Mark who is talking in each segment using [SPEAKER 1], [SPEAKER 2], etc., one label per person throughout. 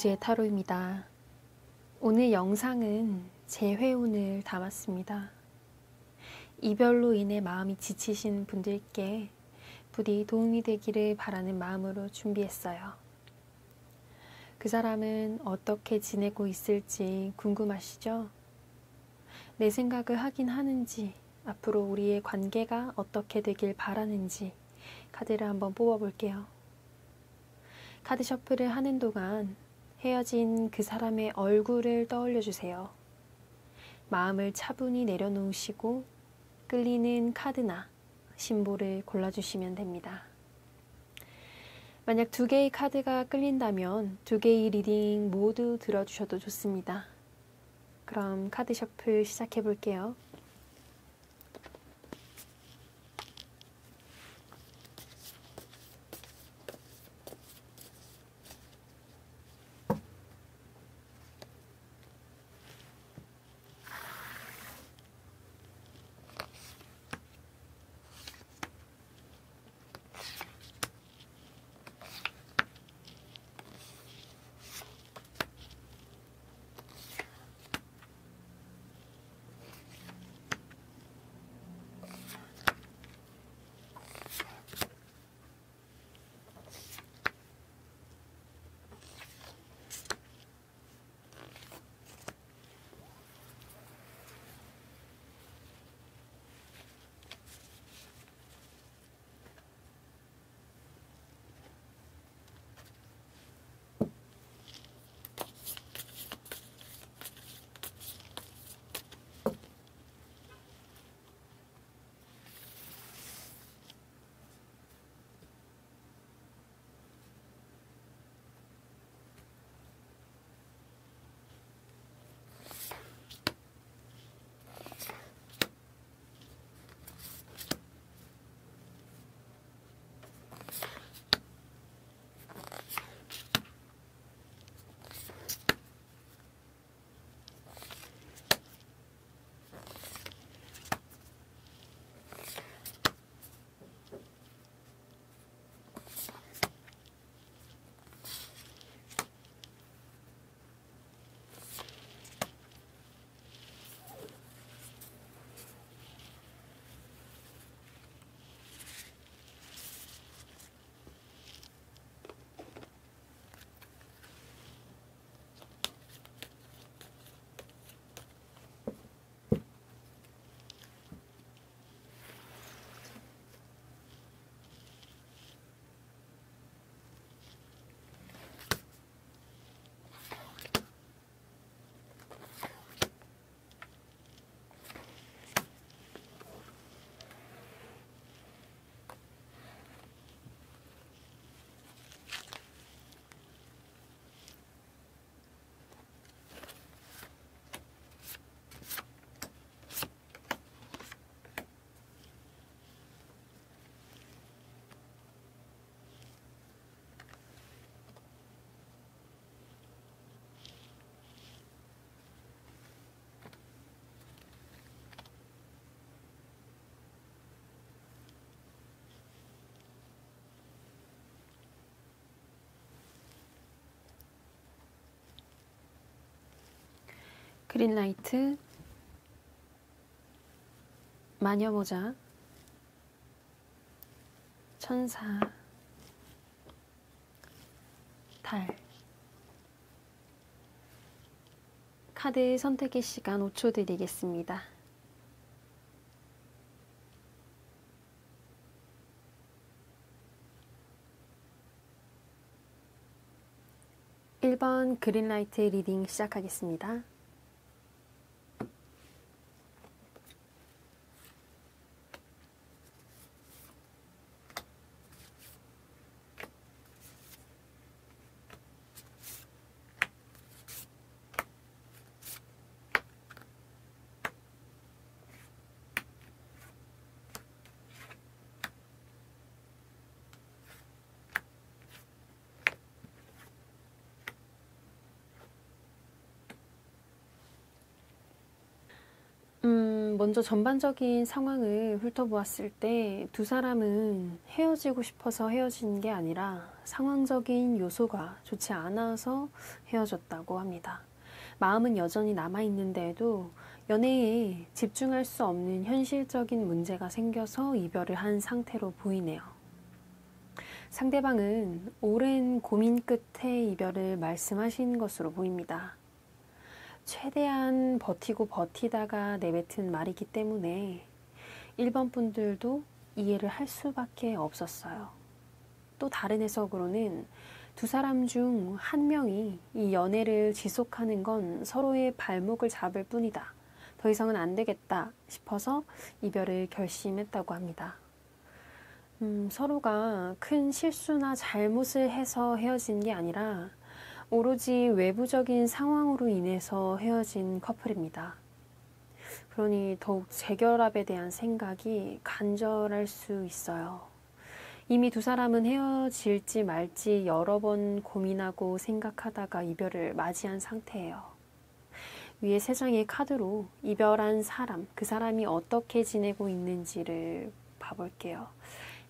[SPEAKER 1] 오지의 타로입니다. 오늘 영상은 제 회운을 담았습니다. 이별로 인해 마음이 지치신 분들께 부디 도움이 되기를 바라는 마음으로 준비했어요. 그 사람은 어떻게 지내고 있을지 궁금하시죠? 내 생각을 하긴 하는지, 앞으로 우리의 관계가 어떻게 되길 바라는지 카드를 한번 뽑아볼게요. 카드 셔플을 하는 동안 헤어진 그 사람의 얼굴을 떠올려 주세요. 마음을 차분히 내려놓으시고 끌리는 카드나 심볼을 골라주시면 됩니다. 만약 2개의 카드가 끌린다면 2개의 리딩 모두 들어주셔도 좋습니다. 그럼 카드 셔플 시작해 볼게요. 그린라이트, 마녀모자, 천사, 달. 카드 선택의 시간 5초 드리겠습니다. (1번) 그린라이트 리딩 시작하겠습니다. 먼저 전반적인 상황을 훑어보았을 때 두 사람은 헤어지고 싶어서 헤어진 게 아니라 상황적인 요소가 좋지 않아서 헤어졌다고 합니다. 마음은 여전히 남아있는데도 연애에 집중할 수 없는 현실적인 문제가 생겨서 이별을 한 상태로 보이네요. 상대방은 오랜 고민 끝에 이별을 말씀하신 것으로 보입니다. 최대한 버티고 버티다가 내뱉은 말이기 때문에 1번 분들도 이해를 할 수밖에 없었어요. 또 다른 해석으로는 두 사람 중 한 명이 이 연애를 지속하는 건 서로의 발목을 잡을 뿐이다. 더 이상은 안 되겠다 싶어서 이별을 결심했다고 합니다. 서로가 큰 실수나 잘못을 해서 헤어진 게 아니라 오로지 외부적인 상황으로 인해서 헤어진 커플입니다. 그러니 더욱 재결합에 대한 생각이 간절할 수 있어요. 이미 두 사람은 헤어질지 말지 여러 번 고민하고 생각하다가 이별을 맞이한 상태예요. 위에 세 장의 카드로 이별한 사람, 그 사람이 어떻게 지내고 있는지를 봐볼게요.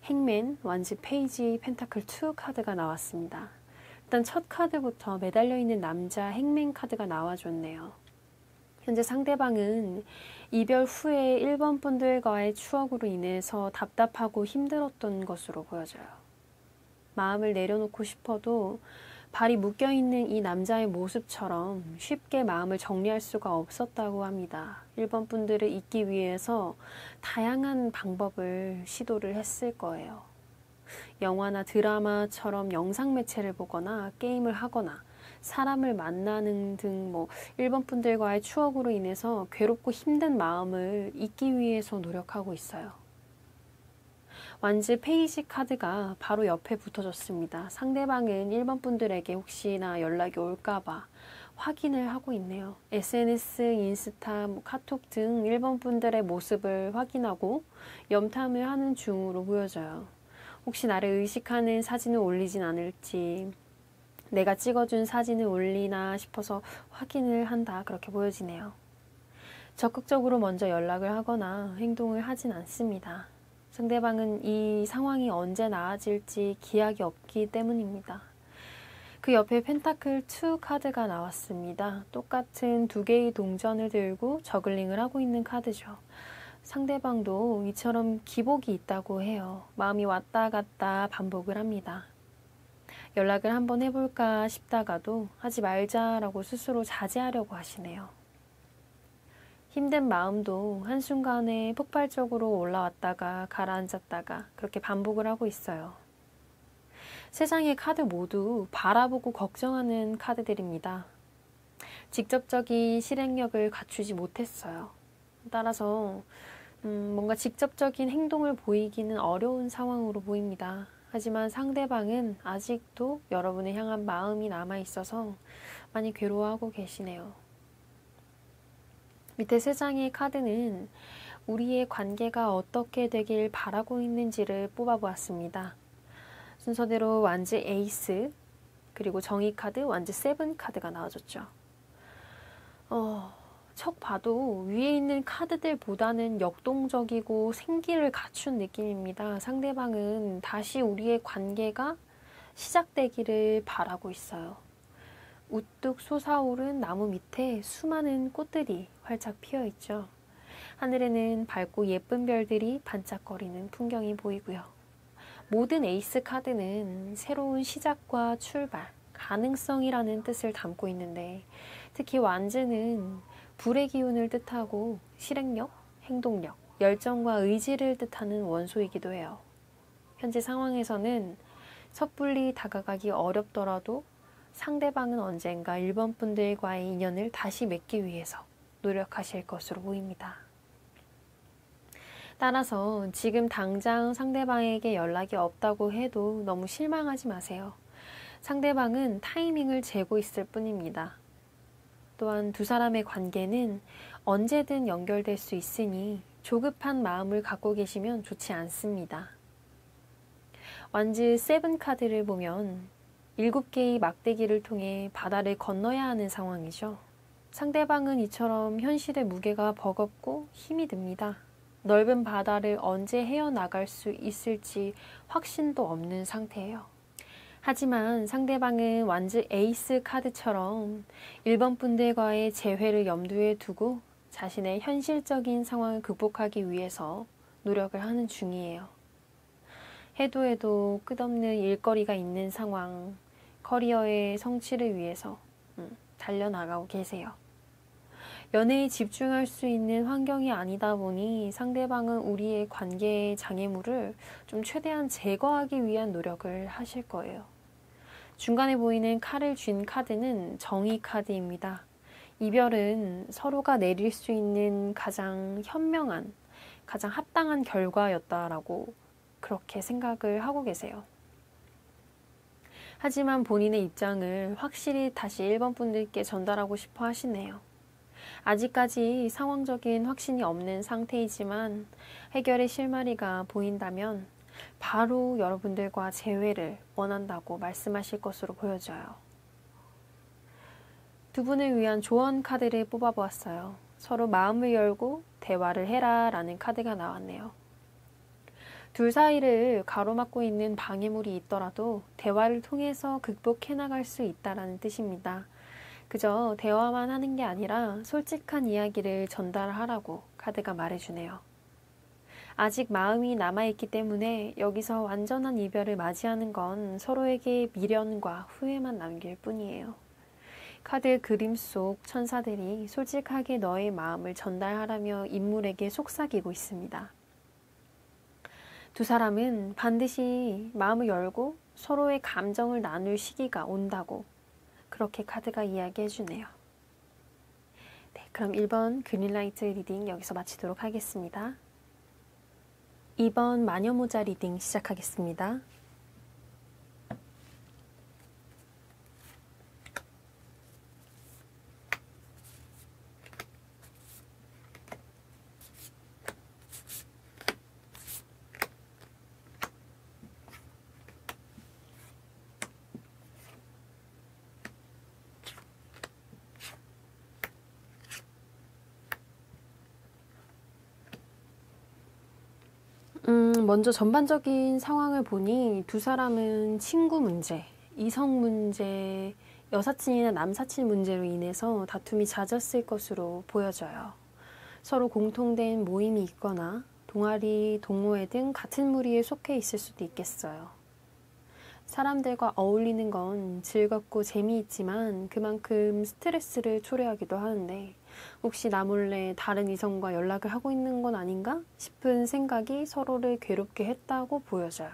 [SPEAKER 1] 행맨, 완즈, 페이지, 펜타클 2 카드가 나왔습니다. 일단 첫 카드부터 매달려 있는 남자 행맨 카드가 나와줬네요. 현재 상대방은 이별 후에 1번 분들과의 추억으로 인해서 답답하고 힘들었던 것으로 보여져요. 마음을 내려놓고 싶어도 발이 묶여있는 이 남자의 모습처럼 쉽게 마음을 정리할 수가 없었다고 합니다. 1번 분들을 잊기 위해서 다양한 방법을 시도를 했을 거예요. 영화나 드라마처럼 영상 매체를 보거나 게임을 하거나 사람을 만나는 등 1번 분들과의 추억으로 인해서 괴롭고 힘든 마음을 잊기 위해서 노력하고 있어요. 완즈 페이지 카드가 바로 옆에 붙어졌습니다. 상대방은 1번 분들에게 혹시나 연락이 올까봐 확인을 하고 있네요. SNS, 인스타, 카톡 등 1번 분들의 모습을 확인하고 염탐을 하는 중으로 보여져요. 혹시 나를 의식하는 사진을 올리진 않을지, 내가 찍어준 사진을 올리나 싶어서 확인을 한다, 그렇게 보여지네요. 적극적으로 먼저 연락을 하거나 행동을 하진 않습니다. 상대방은 이 상황이 언제 나아질지 기약이 없기 때문입니다. 그 옆에 펜타클 2 카드가 나왔습니다. 똑같은 두 개의 동전을 들고 저글링을 하고 있는 카드죠. 상대방도 이처럼 기복이 있다고 해요. 마음이 왔다 갔다 반복을 합니다. 연락을 한번 해볼까 싶다가도 하지 말자라고 스스로 자제하려고 하시네요. 힘든 마음도 한순간에 폭발적으로 올라왔다가 가라앉았다가 그렇게 반복을 하고 있어요. 세 장의 카드 모두 바라보고 걱정하는 카드들입니다. 직접적인 실행력을 갖추지 못했어요. 따라서 뭔가 직접적인 행동을 보이기는 어려운 상황으로 보입니다. 하지만 상대방은 아직도 여러분을 향한 마음이 남아있어서 많이 괴로워하고 계시네요. 밑에 세 장의 카드는 우리의 관계가 어떻게 되길 바라고 있는지를 뽑아보았습니다. 순서대로 완즈 에이스, 그리고 정의 카드, 완즈 세븐 카드가 나와줬죠. 척 봐도 위에 있는 카드들보다는 역동적이고 생기를 갖춘 느낌입니다. 상대방은 다시 우리의 관계가 시작되기를 바라고 있어요. 우뚝 솟아오른 나무 밑에 수많은 꽃들이 활짝 피어 있죠. 하늘에는 밝고 예쁜 별들이 반짝거리는 풍경이 보이고요. 모든 에이스 카드는 새로운 시작과 출발, 가능성이라는 뜻을 담고 있는데 특히 완즈는 불의 기운을 뜻하고 실행력, 행동력, 열정과 의지를 뜻하는 원소이기도 해요. 현재 상황에서는 섣불리 다가가기 어렵더라도 상대방은 언젠가 1번 분들과의 인연을 다시 맺기 위해서 노력하실 것으로 보입니다. 따라서 지금 당장 상대방에게 연락이 없다고 해도 너무 실망하지 마세요. 상대방은 타이밍을 재고 있을 뿐입니다. 또한 두 사람의 관계는 언제든 연결될 수 있으니 조급한 마음을 갖고 계시면 좋지 않습니다. 완즈 세븐 카드를 보면 7개의 막대기를 통해 바다를 건너야 하는 상황이죠. 상대방은 이처럼 현실의 무게가 버겁고 힘이 듭니다. 넓은 바다를 언제 헤어나갈 수 있을지 확신도 없는 상태예요. 하지만 상대방은 완즈 에이스 카드처럼 1번 분들과의 재회를 염두에 두고 자신의 현실적인 상황을 극복하기 위해서 노력을 하는 중이에요. 해도 해도 끝없는 일거리가 있는 상황, 커리어의 성취를 위해서 달려나가고 계세요. 연애에 집중할 수 있는 환경이 아니다 보니 상대방은 우리의 관계의 장애물을 좀 최대한 제거하기 위한 노력을 하실 거예요. 중간에 보이는 칼을 쥔 카드는 정의 카드입니다. 이별은 서로가 내릴 수 있는 가장 현명한, 가장 합당한 결과였다라고 그렇게 생각을 하고 계세요. 하지만 본인의 입장을 확실히 다시 1번 분들께 전달하고 싶어 하시네요. 아직까지 상황적인 확신이 없는 상태이지만 해결의 실마리가 보인다면 바로 여러분들과 재회를 원한다고 말씀하실 것으로 보여져요. 두 분을 위한 조언 카드를 뽑아보았어요. 서로 마음을 열고 대화를 해라 라는 카드가 나왔네요. 둘 사이를 가로막고 있는 방해물이 있더라도 대화를 통해서 극복해 나갈 수 있다라는 뜻입니다. 그저 대화만 하는 게 아니라 솔직한 이야기를 전달하라고 카드가 말해주네요. 아직 마음이 남아있기 때문에 여기서 완전한 이별을 맞이하는 건 서로에게 미련과 후회만 남길 뿐이에요. 카드 그림 속 천사들이 솔직하게 너의 마음을 전달하라며 인물에게 속삭이고 있습니다. 두 사람은 반드시 마음을 열고 서로의 감정을 나눌 시기가 온다고 그렇게 카드가 이야기해주네요. 네, 그럼 1번 그린라이트 리딩 여기서 마치도록 하겠습니다. 2번 마녀모자 리딩 시작하겠습니다. 먼저 전반적인 상황을 보니 두 사람은 친구 문제, 이성 문제, 여사친이나 남사친 문제로 인해서 다툼이 잦았을 것으로 보여져요. 서로 공통된 모임이 있거나 동아리, 동호회 등 같은 무리에 속해 있을 수도 있겠어요. 사람들과 어울리는 건 즐겁고 재미있지만 그만큼 스트레스를 초래하기도 하는데 혹시 나 몰래 다른 이성과 연락을 하고 있는 건 아닌가 싶은 생각이 서로를 괴롭게 했다고 보여져요.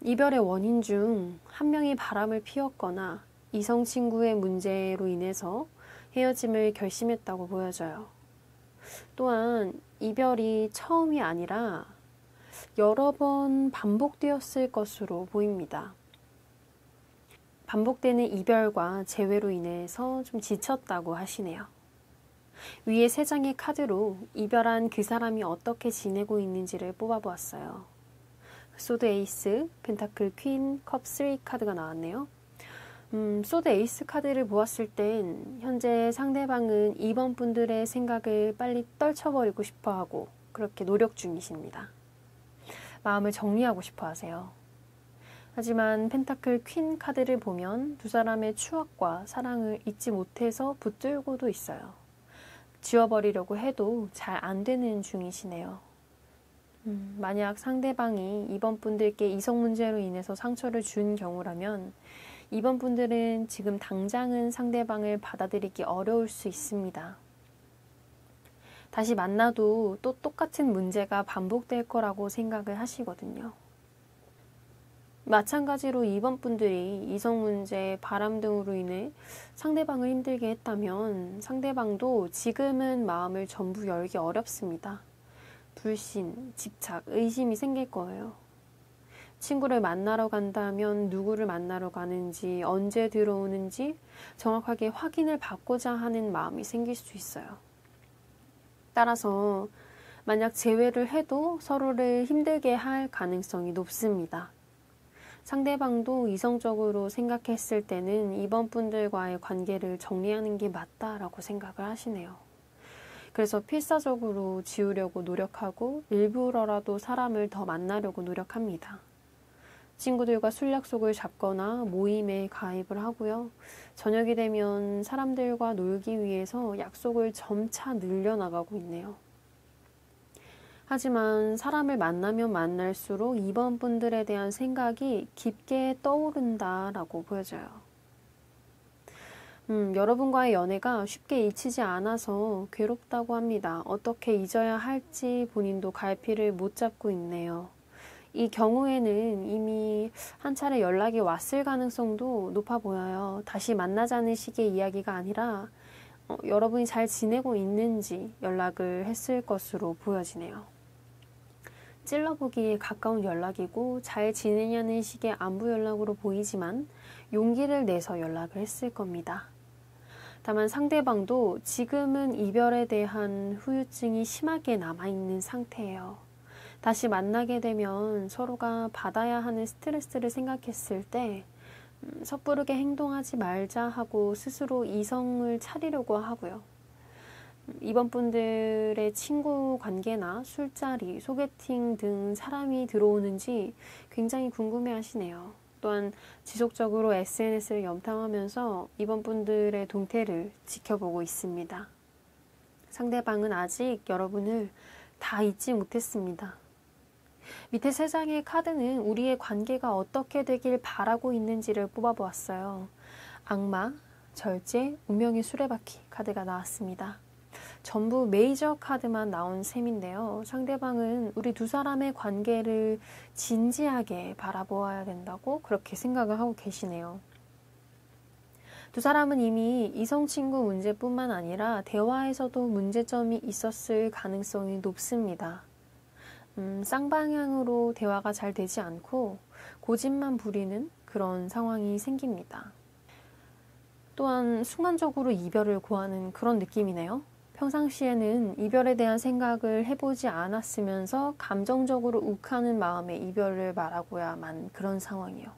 [SPEAKER 1] 이별의 원인 중 한 명이 바람을 피웠거나 이성 친구의 문제로 인해서 헤어짐을 결심했다고 보여져요. 또한 이별이 처음이 아니라 여러 번 반복되었을 것으로 보입니다. 반복되는 이별과 재회로 인해서 좀 지쳤다고 하시네요. 위에 3장의 카드로 이별한 그 사람이 어떻게 지내고 있는지를 뽑아보았어요. 소드 에이스, 펜타클 퀸, 컵 3 카드가 나왔네요. 소드 에이스 카드를 보았을 땐 현재 상대방은 2번 분들의 생각을 빨리 떨쳐버리고 싶어하고 그렇게 노력 중이십니다. 마음을 정리하고 싶어 하세요. 하지만 펜타클 퀸 카드를 보면 두 사람의 추억과 사랑을 잊지 못해서 붙들고도 있어요. 지워버리려고 해도 잘 안 되는 중이시네요. 만약 상대방이 이번 분들께 이성 문제로 인해서 상처를 준 경우라면 이번 분들은 지금 당장은 상대방을 받아들이기 어려울 수 있습니다. 다시 만나도 또 똑같은 문제가 반복될 거라고 생각을 하시거든요. 마찬가지로 이번 분들이 이성 문제, 바람 등으로 인해 상대방을 힘들게 했다면 상대방도 지금은 마음을 전부 열기 어렵습니다. 불신, 집착, 의심이 생길 거예요. 친구를 만나러 간다면 누구를 만나러 가는지, 언제 들어오는지 정확하게 확인을 받고자 하는 마음이 생길 수 있어요. 따라서 만약 재회를 해도 서로를 힘들게 할 가능성이 높습니다. 상대방도 이성적으로 생각했을 때는 이번 분들과의 관계를 정리하는 게 맞다라고 생각을 하시네요. 그래서 필사적으로 지우려고 노력하고 일부러라도 사람을 더 만나려고 노력합니다. 친구들과 술 약속을 잡거나 모임에 가입을 하고요. 저녁이 되면 사람들과 놀기 위해서 약속을 점차 늘려나가고 있네요. 하지만 사람을 만나면 만날수록 이번 분들에 대한 생각이 깊게 떠오른다라고 보여져요. 여러분과의 연애가 쉽게 잊히지 않아서 괴롭다고 합니다. 어떻게 잊어야 할지 본인도 갈피를 못 잡고 있네요. 이 경우에는 이미 한 차례 연락이 왔을 가능성도 높아 보여요. 다시 만나자는 식의 이야기가 아니라 여러분이 잘 지내고 있는지 연락을 했을 것으로 보여지네요. 찔러보기에 가까운 연락이고 잘 지내냐는 식의 안부 연락으로 보이지만 용기를 내서 연락을 했을 겁니다. 다만 상대방도 지금은 이별에 대한 후유증이 심하게 남아있는 상태예요. 다시 만나게 되면 서로가 받아야 하는 스트레스를 생각했을 때 섣부르게 행동하지 말자 하고 스스로 이성을 차리려고 하고요. 이번 분들의 친구 관계나 술자리, 소개팅 등 사람이 들어오는지 굉장히 궁금해 하시네요. 또한 지속적으로 SNS를 염탐하면서 이번 분들의 동태를 지켜보고 있습니다. 상대방은 아직 여러분을 다 잊지 못했습니다. 밑에 세 장의 카드는 우리의 관계가 어떻게 되길 바라고 있는지를 뽑아보았어요. 악마, 절제, 운명의 수레바퀴 카드가 나왔습니다. 전부 메이저 카드만 나온 셈인데요. 상대방은 우리 두 사람의 관계를 진지하게 바라보아야 된다고 그렇게 생각을 하고 계시네요. 두 사람은 이미 이성친구 문제뿐만 아니라 대화에서도 문제점이 있었을 가능성이 높습니다. 쌍방향으로 대화가 잘 되지 않고 고집만 부리는 그런 상황이 생깁니다. 또한 순간적으로 이별을 고하는 그런 느낌이네요. 평상시에는 이별에 대한 생각을 해보지 않았으면서 감정적으로 욱하는 마음에 이별을 말하고야만 그런 상황이요.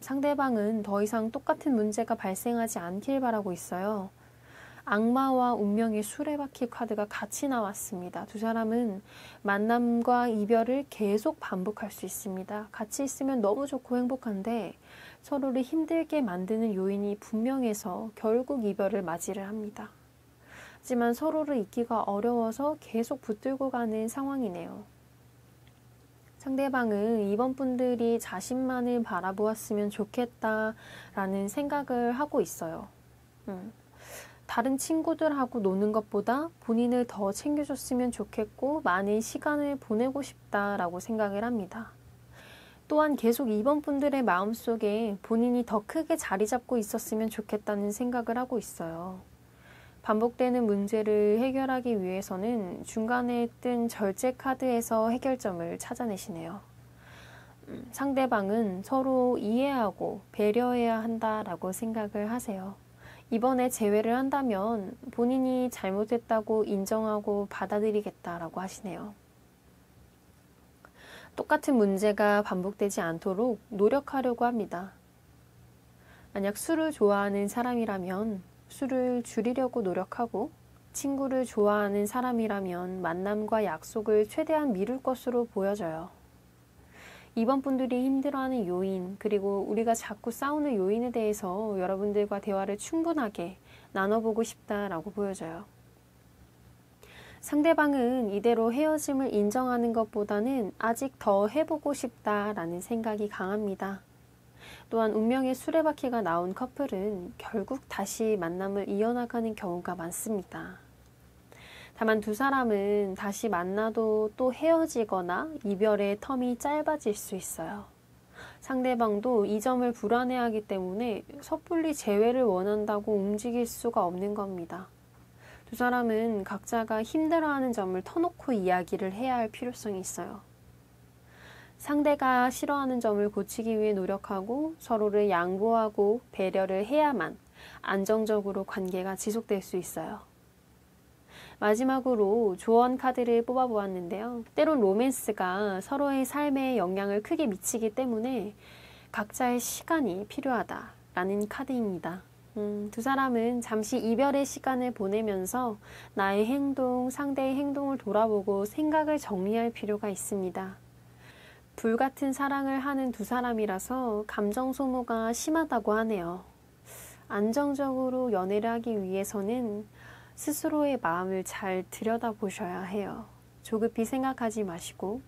[SPEAKER 1] 상대방은 더 이상 똑같은 문제가 발생하지 않길 바라고 있어요. 악마와 운명의 수레바퀴 카드가 같이 나왔습니다. 두 사람은 만남과 이별을 계속 반복할 수 있습니다. 같이 있으면 너무 좋고 행복한데 서로를 힘들게 만드는 요인이 분명해서 결국 이별을 맞이를 합니다. 하지만 서로를 잊기가 어려워서 계속 붙들고 가는 상황이네요. 상대방은 이번 분들이 자신만을 바라보았으면 좋겠다라는 생각을 하고 있어요. 다른 친구들하고 노는 것보다 본인을 더 챙겨줬으면 좋겠고 많은 시간을 보내고 싶다라고 생각을 합니다. 또한 계속 이번 분들의 마음속에 본인이 더 크게 자리 잡고 있었으면 좋겠다는 생각을 하고 있어요. 반복되는 문제를 해결하기 위해서는 중간에 뜬 절제 카드에서 해결점을 찾아내시네요. 상대방은 서로 이해하고 배려해야 한다라고 생각을 하세요. 이번에 재회를 한다면 본인이 잘못했다고 인정하고 받아들이겠다라고 하시네요. 똑같은 문제가 반복되지 않도록 노력하려고 합니다. 만약 술을 좋아하는 사람이라면 술을 줄이려고 노력하고 친구를 좋아하는 사람이라면 만남과 약속을 최대한 미룰 것으로 보여져요. 이번 분들이 힘들어하는 요인, 그리고 우리가 자꾸 싸우는 요인에 대해서 여러분들과 대화를 충분하게 나눠보고 싶다라고 보여져요. 상대방은 이대로 헤어짐을 인정하는 것보다는 아직 더 해보고 싶다라는 생각이 강합니다. 또한 운명의 수레바퀴가 나온 커플은 결국 다시 만남을 이어나가는 경우가 많습니다. 다만 두 사람은 다시 만나도 또 헤어지거나 이별의 텀이 짧아질 수 있어요. 상대방도 이 점을 불안해하기 때문에 섣불리 재회를 원한다고 움직일 수가 없는 겁니다. 두 사람은 각자가 힘들어하는 점을 터놓고 이야기를 해야 할 필요성이 있어요. 상대가 싫어하는 점을 고치기 위해 노력하고 서로를 양보하고 배려를 해야만 안정적으로 관계가 지속될 수 있어요. 마지막으로 조언 카드를 뽑아보았는데요. 때론 로맨스가 서로의 삶에 영향을 크게 미치기 때문에 각자의 시간이 필요하다라는 카드입니다. 두 사람은 잠시 이별의 시간을 보내면서 나의 행동, 상대의 행동을 돌아보고 생각을 정리할 필요가 있습니다. 불같은 사랑을 하는 두 사람이라서 감정 소모가 심하다고 하네요. 안정적으로 연애를 하기 위해서는 스스로의 마음을 잘 들여다보셔야 해요. 조급히 생각하지 마시고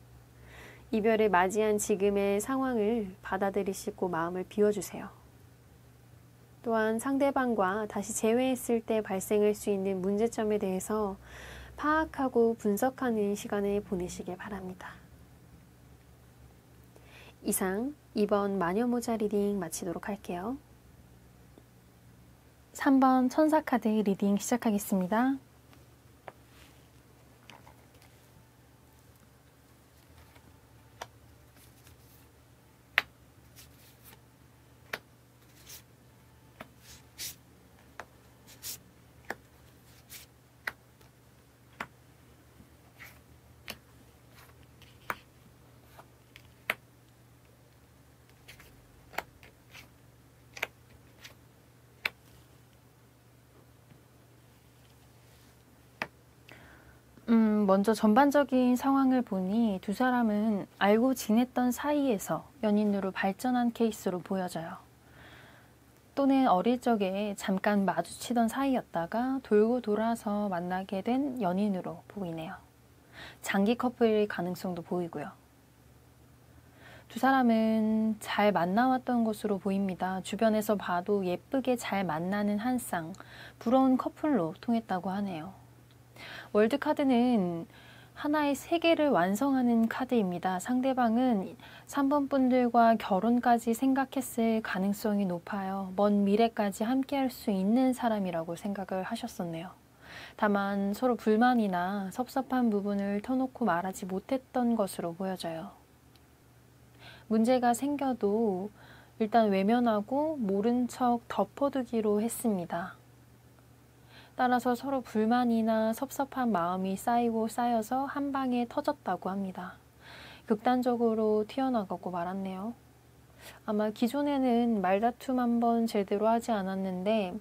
[SPEAKER 1] 이별을 맞이한 지금의 상황을 받아들이시고 마음을 비워주세요. 또한 상대방과 다시 재회했을 때 발생할 수 있는 문제점에 대해서 파악하고 분석하는 시간을 보내시길 바랍니다. 이상 2번 마녀모자 리딩 마치도록 할게요. 3번 천사카드 리딩 시작하겠습니다. 먼저 전반적인 상황을 보니 두 사람은 알고 지냈던 사이에서 연인으로 발전한 케이스로 보여져요. 또는 어릴 적에 잠깐 마주치던 사이였다가 돌고 돌아서 만나게 된 연인으로 보이네요. 장기 커플일 가능성도 보이고요. 두 사람은 잘 만나왔던 것으로 보입니다. 주변에서 봐도 예쁘게 잘 만나는 한 쌍, 부러운 커플로 통했다고 하네요. 월드카드는 하나의 세계를 완성하는 카드입니다. 상대방은 3번 분들과 결혼까지 생각했을 가능성이 높아요. 먼 미래까지 함께할 수 있는 사람이라고 생각을 하셨었네요. 다만 서로 불만이나 섭섭한 부분을 터놓고 말하지 못했던 것으로 보여져요. 문제가 생겨도 일단 외면하고 모른 척 덮어두기로 했습니다. 따라서 서로 불만이나 섭섭한 마음이 쌓이고 쌓여서 한 방에 터졌다고 합니다. 극단적으로 튀어나가고 말았네요. 아마 기존에는 말다툼 한번 제대로 하지 않았는데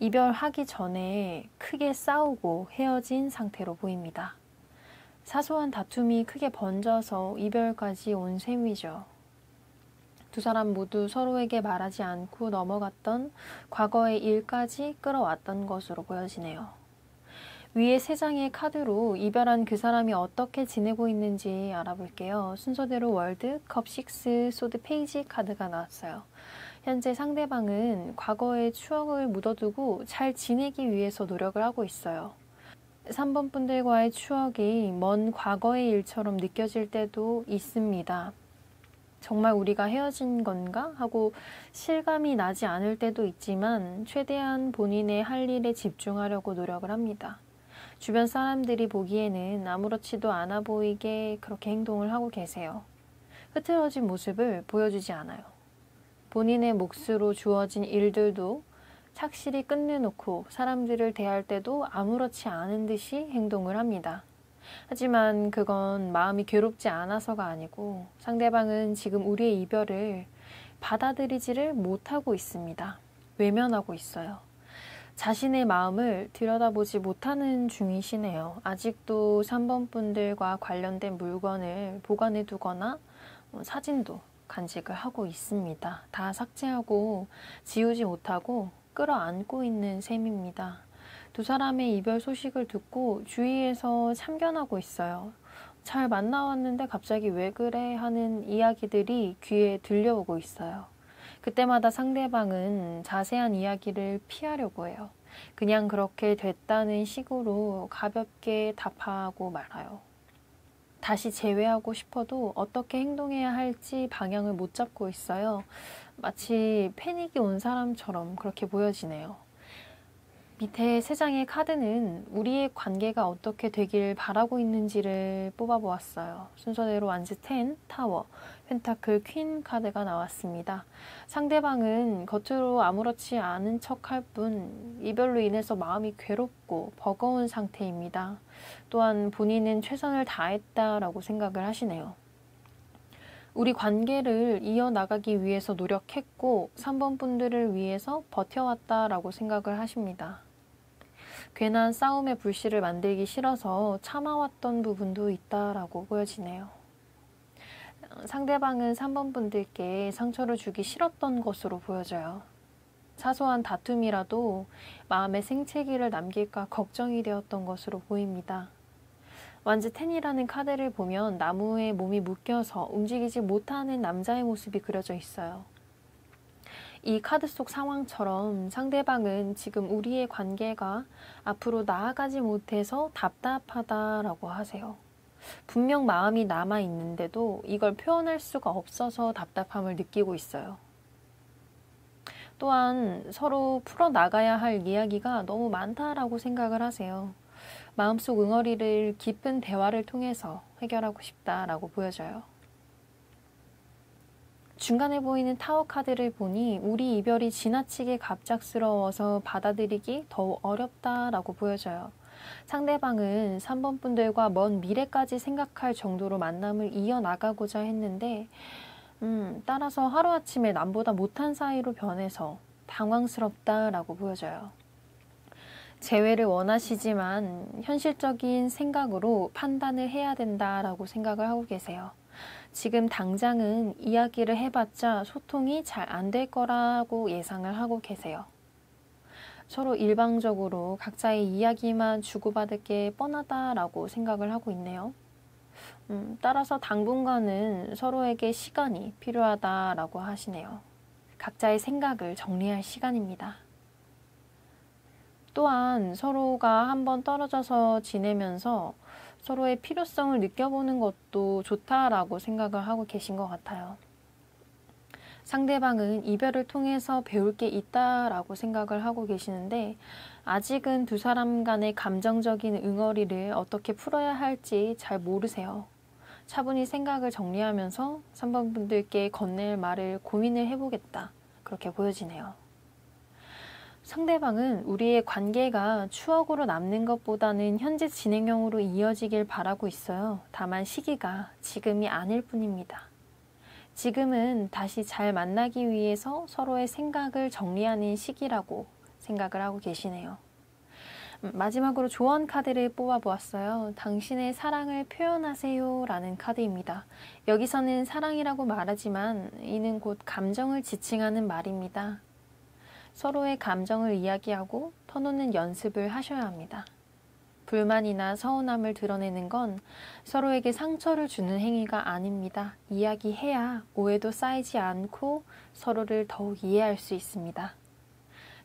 [SPEAKER 1] 이별하기 전에 크게 싸우고 헤어진 상태로 보입니다. 사소한 다툼이 크게 번져서 이별까지 온 셈이죠. 두 사람 모두 서로에게 말하지 않고 넘어갔던 과거의 일까지 끌어왔던 것으로 보여지네요. 위에 3장의 카드로 이별한 그 사람이 어떻게 지내고 있는지 알아볼게요. 순서대로 월드, 컵 6, 소드 페이지 카드가 나왔어요. 현재 상대방은 과거의 추억을 묻어두고 잘 지내기 위해서 노력을 하고 있어요. 3번 분들과의 추억이 먼 과거의 일처럼 느껴질 때도 있습니다. 정말 우리가 헤어진 건가? 하고 실감이 나지 않을 때도 있지만 최대한 본인의 할 일에 집중하려고 노력을 합니다. 주변 사람들이 보기에는 아무렇지도 않아 보이게 그렇게 행동을 하고 계세요. 흐트러진 모습을 보여주지 않아요. 본인의 몫으로 주어진 일들도 착실히 끝내놓고 사람들을 대할 때도 아무렇지 않은 듯이 행동을 합니다. 하지만 그건 마음이 괴롭지 않아서가 아니고 상대방은 지금 우리의 이별을 받아들이지를 못하고 있습니다. 외면하고 있어요. 자신의 마음을 들여다보지 못하는 중이시네요. 아직도 3번 분들과 관련된 물건을 보관해 두거나 사진도 간직을 하고 있습니다. 다 삭제하고 지우지 못하고 끌어안고 있는 셈입니다. 두 사람의 이별 소식을 듣고 주위에서 참견하고 있어요. 잘 만나왔는데 갑자기 왜 그래 하는 이야기들이 귀에 들려오고 있어요. 그때마다 상대방은 자세한 이야기를 피하려고 해요. 그냥 그렇게 됐다는 식으로 가볍게 답하고 말아요. 다시 재회하고 싶어도 어떻게 행동해야 할지 방향을 못 잡고 있어요. 마치 패닉이 온 사람처럼 그렇게 보여지네요. 밑에 세 장의 카드는 우리의 관계가 어떻게 되길 바라고 있는지를 뽑아보았어요. 순서대로 완즈 10, 타워, 펜타클, 퀸 카드가 나왔습니다. 상대방은 겉으로 아무렇지 않은 척할 뿐 이별로 인해서 마음이 괴롭고 버거운 상태입니다. 또한 본인은 최선을 다했다라고 생각을 하시네요. 우리 관계를 이어나가기 위해서 노력했고 3번 분들을 위해서 버텨왔다라고 생각을 하십니다. 괜한 싸움의 불씨를 만들기 싫어서 참아왔던 부분도 있다라고 보여지네요. 상대방은 3번 분들께 상처를 주기 싫었던 것으로 보여져요. 사소한 다툼이라도 마음의 생채기를 남길까 걱정이 되었던 것으로 보입니다. 완즈 10이라는 카드를 보면 나무에 몸이 묶여서 움직이지 못하는 남자의 모습이 그려져 있어요. 이 카드 속 상황처럼 상대방은 지금 우리의 관계가 앞으로 나아가지 못해서 답답하다라고 하세요. 분명 마음이 남아있는데도 이걸 표현할 수가 없어서 답답함을 느끼고 있어요. 또한 서로 풀어나가야 할 이야기가 너무 많다라고 생각을 하세요. 마음속 응어리를 깊은 대화를 통해서 해결하고 싶다라고 보여져요. 중간에 보이는 타워 카드를 보니 우리 이별이 지나치게 갑작스러워서 받아들이기 더욱 어렵다라고 보여져요. 상대방은 3번 분들과 먼 미래까지 생각할 정도로 만남을 이어나가고자 했는데 따라서 하루아침에 남보다 못한 사이로 변해서 당황스럽다라고 보여져요. 재회를 원하시지만 현실적인 생각으로 판단을 해야 된다라고 생각을 하고 계세요. 지금 당장은 이야기를 해봤자 소통이 잘 안 될 거라고 예상을 하고 계세요. 서로 일방적으로 각자의 이야기만 주고받을 게 뻔하다라고 생각을 하고 있네요. 따라서 당분간은 서로에게 시간이 필요하다라고 하시네요. 각자의 생각을 정리할 시간입니다. 또한 서로가 한번 떨어져서 지내면서 서로의 필요성을 느껴보는 것도 좋다라고 생각을 하고 계신 것 같아요. 상대방은 이별을 통해서 배울 게 있다라고 생각을 하고 계시는데 아직은 두 사람 간의 감정적인 응어리를 어떻게 풀어야 할지 잘 모르세요. 차분히 생각을 정리하면서 3번 분들께 건넬 말을 고민을 해보겠다. 그렇게 보여지네요. 상대방은 우리의 관계가 추억으로 남는 것보다는 현재 진행형으로 이어지길 바라고 있어요. 다만 시기가 지금이 아닐 뿐입니다. 지금은 다시 잘 만나기 위해서 서로의 생각을 정리하는 시기라고 생각을 하고 계시네요. 마지막으로 조언 카드를 뽑아보았어요. 당신의 사랑을 표현하세요 라는 카드입니다. 여기서는 사랑이라고 말하지만 이는 곧 감정을 지칭하는 말입니다. 서로의 감정을 이야기하고 터놓는 연습을 하셔야 합니다. 불만이나 서운함을 드러내는 건 서로에게 상처를 주는 행위가 아닙니다. 이야기해야 오해도 쌓이지 않고 서로를 더욱 이해할 수 있습니다.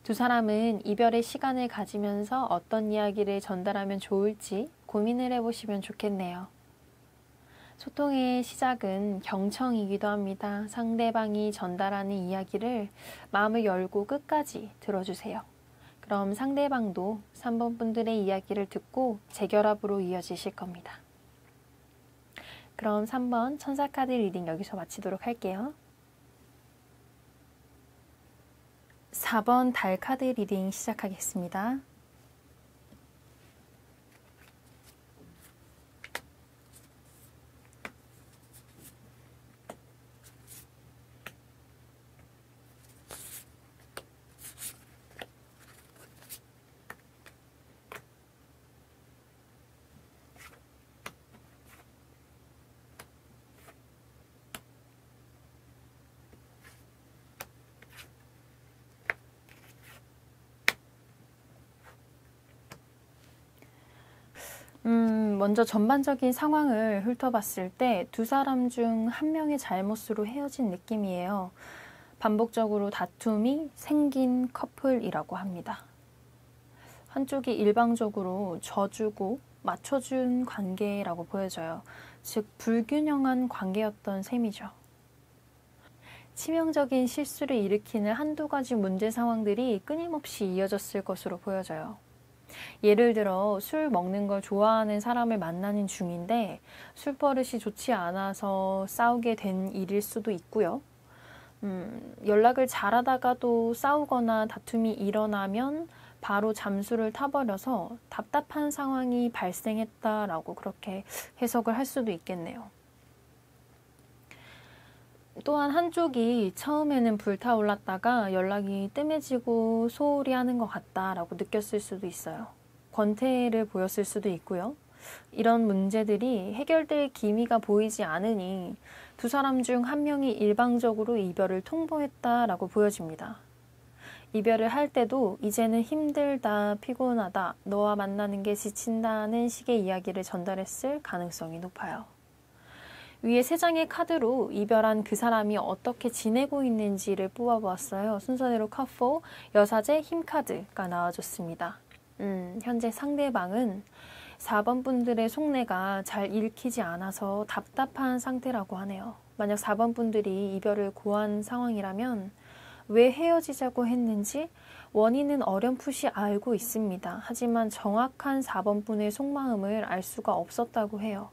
[SPEAKER 1] 두 사람은 이별의 시간을 가지면서 어떤 이야기를 전달하면 좋을지 고민을 해보시면 좋겠네요. 소통의 시작은 경청이기도 합니다. 상대방이 전달하는 이야기를 마음을 열고 끝까지 들어주세요. 그럼 상대방도 3번 분들의 이야기를 듣고 재결합으로 이어지실 겁니다. 그럼 3번 천사카드 리딩 여기서 마치도록 할게요. 4번 달카드 리딩 시작하겠습니다. 먼저 전반적인 상황을 훑어봤을 때 두 사람 중 한 명의 잘못으로 헤어진 느낌이에요. 반복적으로 다툼이 생긴 커플이라고 합니다. 한쪽이 일방적으로 져주고 맞춰준 관계라고 보여져요. 즉 불균형한 관계였던 셈이죠. 치명적인 실수를 일으키는 한두 가지 문제 상황들이 끊임없이 이어졌을 것으로 보여져요. 예를 들어 술 먹는 걸 좋아하는 사람을 만나는 중인데 술버릇이 좋지 않아서 싸우게 된 일일 수도 있고요. 연락을 잘하다가도 싸우거나 다툼이 일어나면 바로 잠수를 타버려서 답답한 상황이 발생했다라고 그렇게 해석을 할 수도 있겠네요. 또한 한쪽이 처음에는 불타올랐다가 연락이 뜸해지고 소홀히 하는 것 같다라고 느꼈을 수도 있어요. 권태를 보였을 수도 있고요. 이런 문제들이 해결될 기미가 보이지 않으니 두 사람 중 한 명이 일방적으로 이별을 통보했다라고 보여집니다. 이별을 할 때도 이제는 힘들다, 피곤하다, 너와 만나는 게 지친다는 식의 이야기를 전달했을 가능성이 높아요. 위에 3장의 카드로 이별한 그 사람이 어떻게 지내고 있는지를 뽑아보았어요. 순서대로 카드4, 여사제 힘 카드가 나와줬습니다. 현재 상대방은 4번 분들의 속내가 잘 읽히지 않아서 답답한 상태라고 하네요. 만약 4번 분들이 이별을 고한 상황이라면 왜 헤어지자고 했는지 원인은 어렴풋이 알고 있습니다. 하지만 정확한 4번 분의 속마음을 알 수가 없었다고 해요.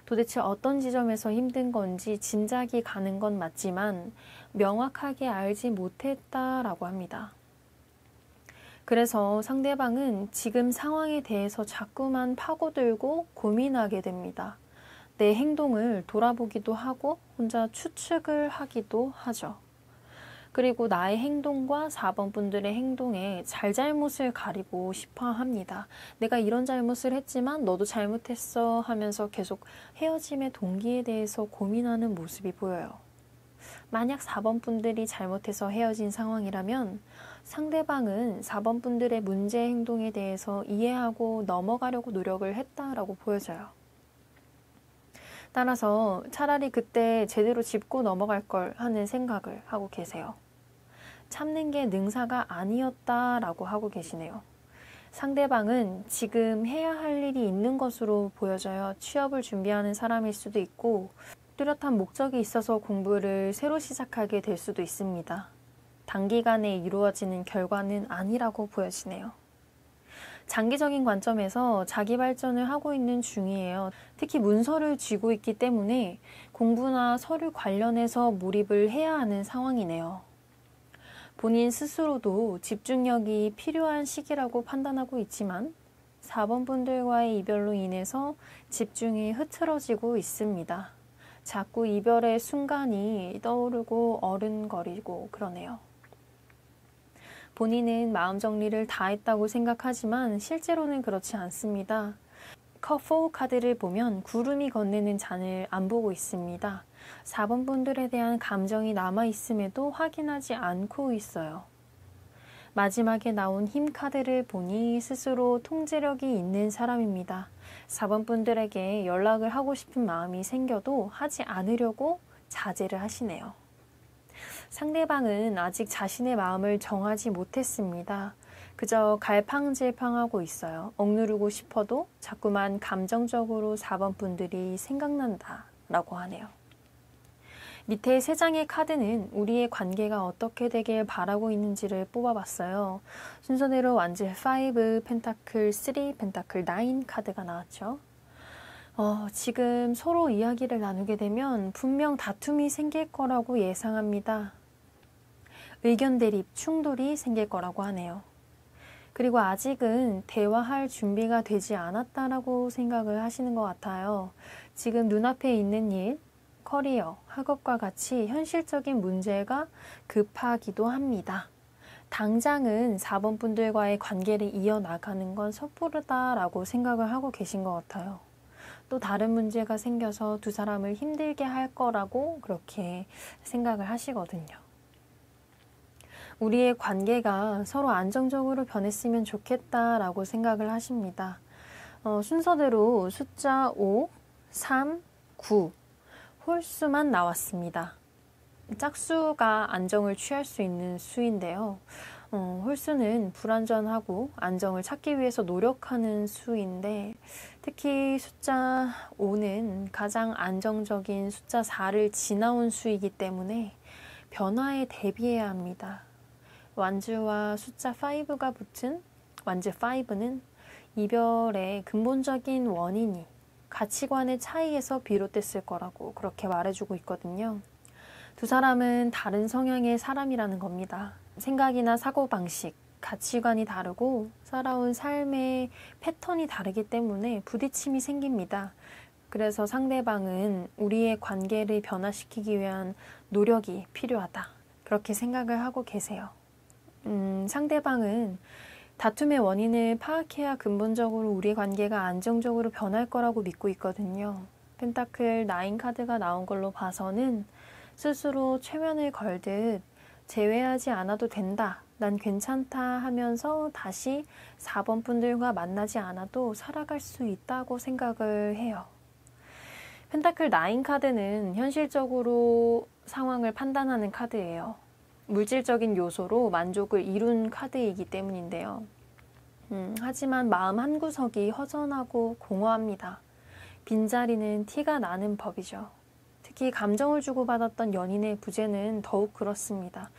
[SPEAKER 1] 도대체 어떤 지점에서 힘든 건지 짐작이 가는 건 맞지만 명확하게 알지 못했다라고 합니다. 그래서 상대방은 지금 상황에 대해서 자꾸만 파고들고 고민하게 됩니다. 내 행동을 돌아보기도 하고 혼자 추측을 하기도 하죠. 그리고 나의 행동과 4번 분들의 행동에 잘잘못을 가리고 싶어 합니다. 내가 이런 잘못을 했지만 너도 잘못했어 하면서 계속 헤어짐의 동기에 대해서 고민하는 모습이 보여요. 만약 4번 분들이 잘못해서 헤어진 상황이라면 상대방은 4번 분들의 문제 행동에 대해서 이해하고 넘어가려고 노력을 했다라고 보여져요. 따라서 차라리 그때 제대로 짚고 넘어갈 걸 하는 생각을 하고 계세요. 참는 게 능사가 아니었다라고 하고 계시네요. 상대방은 지금 해야 할 일이 있는 것으로 보여져요. 취업을 준비하는 사람일 수도 있고 뚜렷한 목적이 있어서 공부를 새로 시작하게 될 수도 있습니다. 단기간에 이루어지는 결과는 아니라고 보여지네요. 장기적인 관점에서 자기 발전을 하고 있는 중이에요. 특히 문서를 쥐고 있기 때문에 공부나 서류 관련해서 몰입을 해야 하는 상황이네요. 본인 스스로도 집중력이 필요한 시기라고 판단하고 있지만 4번 분들과의 이별로 인해서 집중이 흐트러지고 있습니다. 자꾸 이별의 순간이 떠오르고 어른거리고 그러네요. 본인은 마음 정리를 다 했다고 생각하지만 실제로는 그렇지 않습니다. 컵4 카드를 보면 구름이 건네는 잔을 안 보고 있습니다. 4번 분들에 대한 감정이 남아있음에도 확인하지 않고 있어요. 마지막에 나온 힘 카드를 보니 스스로 통제력이 있는 사람입니다. 4번 분들에게 연락을 하고 싶은 마음이 생겨도 하지 않으려고 자제를 하시네요. 상대방은 아직 자신의 마음을 정하지 못했습니다. 그저 갈팡질팡하고 있어요. 억누르고 싶어도 자꾸만 감정적으로 4번 분들이 생각난다 라고 하네요. 밑에 3장의 카드는 우리의 관계가 어떻게 되길 바라고 있는지를 뽑아봤어요. 순서대로 완즈 5, 펜타클 3, 펜타클 9 카드가 나왔죠. 지금 서로 이야기를 나누게 되면 분명 다툼이 생길 거라고 예상합니다. 의견 대립, 충돌이 생길 거라고 하네요. 그리고 아직은 대화할 준비가 되지 않았다라고 생각을 하시는 것 같아요. 지금 눈앞에 있는 일, 커리어, 학업과 같이 현실적인 문제가 급하기도 합니다. 당장은 4번 분들과의 관계를 이어나가는 건 섣부르다라고 생각을 하고 계신 것 같아요. 또 다른 문제가 생겨서 두 사람을 힘들게 할 거라고 그렇게 생각을 하시거든요. 우리의 관계가 서로 안정적으로 변했으면 좋겠다라고 생각을 하십니다. 순서대로 숫자 5, 3, 9 홀수만 나왔습니다. 짝수가 안정을 취할 수 있는 수인데요. 홀수는 불완전하고 안정을 찾기 위해서 노력하는 수인데 특히 숫자 5는 가장 안정적인 숫자 4를 지나온 수이기 때문에 변화에 대비해야 합니다. 완주와 숫자 5가 붙은 완주 5는 이별의 근본적인 원인이 가치관의 차이에서 비롯됐을 거라고 그렇게 말해주고 있거든요. 두 사람은 다른 성향의 사람이라는 겁니다. 생각이나 사고방식, 가치관이 다르고 살아온 삶의 패턴이 다르기 때문에 부딪힘이 생깁니다. 그래서 상대방은 우리의 관계를 변화시키기 위한 노력이 필요하다. 그렇게 생각을 하고 계세요. 상대방은 다툼의 원인을 파악해야 근본적으로 우리 관계가 안정적으로 변할 거라고 믿고 있거든요. 펜타클 9 카드가 나온 걸로 봐서는 스스로 최면을 걸듯 제외하지 않아도 된다, 난 괜찮다 하면서 다시 4번 분들과 만나지 않아도 살아갈 수 있다고 생각을 해요. 펜타클 9 카드는 현실적으로 상황을 판단하는 카드예요. 물질적인 요소로 만족을 이룬 카드이기 때문인데요. 하지만 마음 한구석이 허전하고 공허합니다. 빈자리는 티가 나는 법이죠. 특히 감정을 주고받았던 연인의 부재는 더욱 그렇습니다.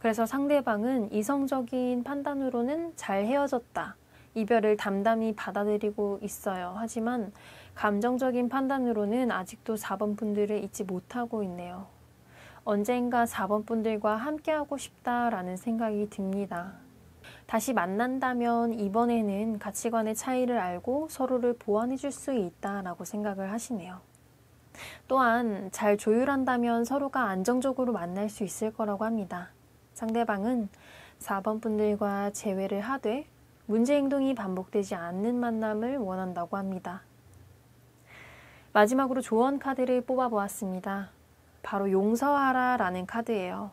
[SPEAKER 1] 그래서 상대방은 이성적인 판단으로는 잘 헤어졌다, 이별을 담담히 받아들이고 있어요. 하지만 감정적인 판단으로는 아직도 4번 분들을 잊지 못하고 있네요. 언젠가 4번 분들과 함께하고 싶다라는 생각이 듭니다. 다시 만난다면 이번에는 가치관의 차이를 알고 서로를 보완해 줄 수 있다라고 생각을 하시네요. 또한 잘 조율한다면 서로가 안정적으로 만날 수 있을 거라고 합니다. 상대방은 4번 분들과 재회를 하되 문제 행동이 반복되지 않는 만남을 원한다고 합니다. 마지막으로 조언 카드를 뽑아보았습니다. 바로 용서하라 라는 카드예요.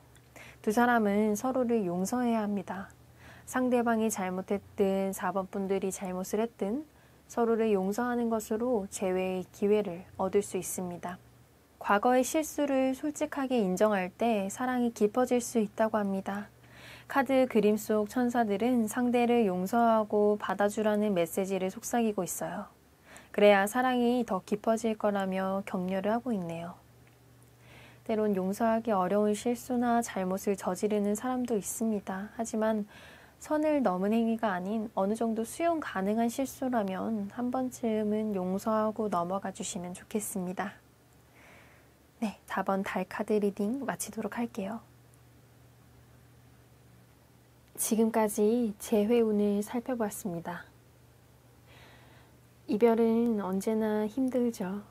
[SPEAKER 1] 두 사람은 서로를 용서해야 합니다. 상대방이 잘못했든 4번 분들이 잘못을 했든 서로를 용서하는 것으로 재회의 기회를 얻을 수 있습니다. 과거의 실수를 솔직하게 인정할 때 사랑이 깊어질 수 있다고 합니다. 카드 그림 속 천사들은 상대를 용서하고 받아주라는 메시지를 속삭이고 있어요. 그래야 사랑이 더 깊어질 거라며 격려를 하고 있네요. 때론 용서하기 어려운 실수나 잘못을 저지르는 사람도 있습니다. 하지만 선을 넘은 행위가 아닌 어느 정도 수용 가능한 실수라면 한 번쯤은 용서하고 넘어가 주시면 좋겠습니다. 네, 4번 달 카드 리딩 마치도록 할게요. 지금까지 재회운을 살펴봤습니다. 이별은 언제나 힘들죠.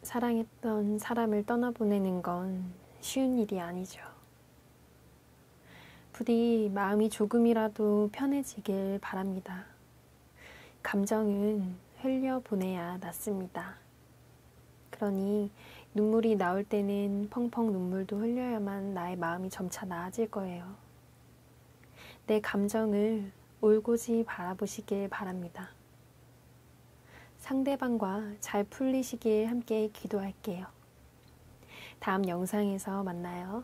[SPEAKER 1] 사랑했던 사람을 떠나보내는 건 쉬운 일이 아니죠. 부디 마음이 조금이라도 편해지길 바랍니다. 감정은 흘려보내야 낫습니다. 그러니 눈물이 나올 때는 펑펑 눈물도 흘려야만 나의 마음이 점차 나아질 거예요. 내 감정을 올곧이 바라보시길 바랍니다. 상대방과 잘 풀리시길 함께 기도할게요. 다음 영상에서 만나요.